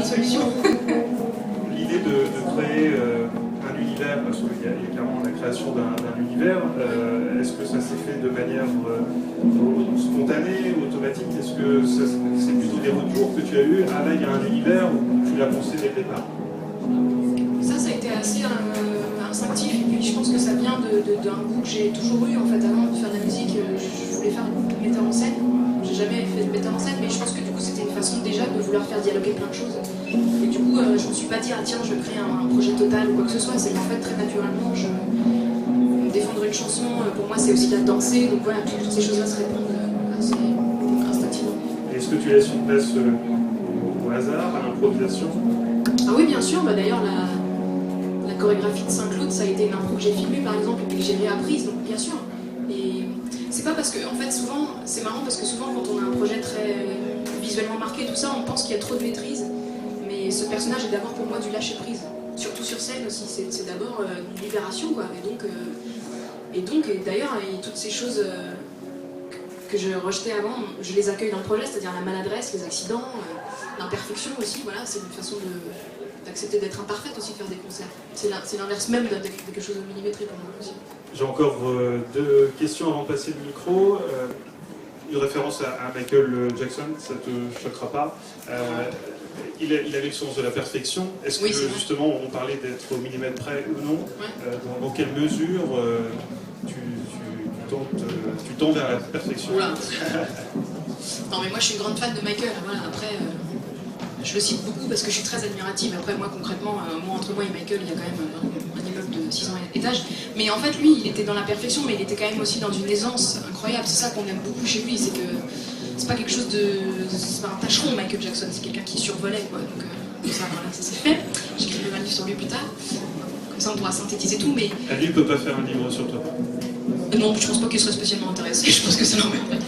de solution. L'idée de créer un univers, parce qu'il y a clairement la création d'un univers, est-ce que ça s'est fait de manière spontanée, automatique? Est-ce que c'est plutôt des retours que tu as eu? Ah là, il y a un univers où tu l'as pensé dès le départ? Ça a été assez instinctif, et puis je pense que ça vient d'un goût que j'ai toujours eu en fait avant de faire de la musique. Je voulais faire metteur en scène. J'ai jamais fait de metteur en scène, mais je pense que du coup c'était une façon déjà de vouloir faire dialoguer plein de choses. Et du coup, je me suis pas dit ah tiens je vais créer un projet total ou quoi que ce soit. C'est qu'en fait très naturellement, défendre une chanson pour moi c'est aussi la danser. Donc voilà, toutes ces choses-là se répondent assez instinctivement. Est-ce que tu laisses une place au hasard, à l'improvisation? Ah oui bien sûr. D'ailleurs la chorégraphie de Saint-Claude, ça a été une impro que j'ai filmée par exemple et que j'ai réapprise, donc bien sûr. Et c'est pas parce que, en fait, souvent, c'est marrant parce que souvent quand on a un projet très visuellement marqué, tout ça, on pense qu'il y a trop de maîtrise. Mais ce personnage est d'abord pour moi du lâcher prise. Surtout sur scène aussi, c'est d'abord une libération quoi. Et d'ailleurs, toutes ces choses que je rejetais avant, je les accueille dans le projet, c'est-à-dire la maladresse, les accidents, l'imperfection aussi, voilà, c'est une façon d'accepter d'être imparfaite aussi, de faire des concerts. C'est l'inverse même de quelque chose de millimétré pour moi aussi. J'ai encore deux questions avant de passer le micro. Une référence à Michael Jackson, ça ne te choquera pas. Il avait le sens de la perfection. Est-ce que justement on parlait d'être au millimètre près ou non? Dans quelle mesure tu tends vers la perfection? Oula. Non mais moi je suis une grande fan de Michael. Voilà, après, je le cite beaucoup parce que je suis très admirative. Après moi concrètement, entre moi et Michael, il y a quand même un immeuble de 600 étages. Mais en fait lui, il était dans la perfection, mais il était quand même aussi dans une aisance incroyable. C'est ça qu'on aime beaucoup chez lui, c'est que c'est pas quelque chose de... c'est pas un tâcheron Michael Jackson, c'est quelqu'un qui survolait quoi. Donc ça, voilà, ça s'est fait. J'écrirai un livre sur lui plus tard. Comme ça on pourra synthétiser tout, mais... Lui ne peut pas faire un livre sur toi? Non, je pense pas qu'il serait spécialement intéressé, je pense que ça l'emmerderait.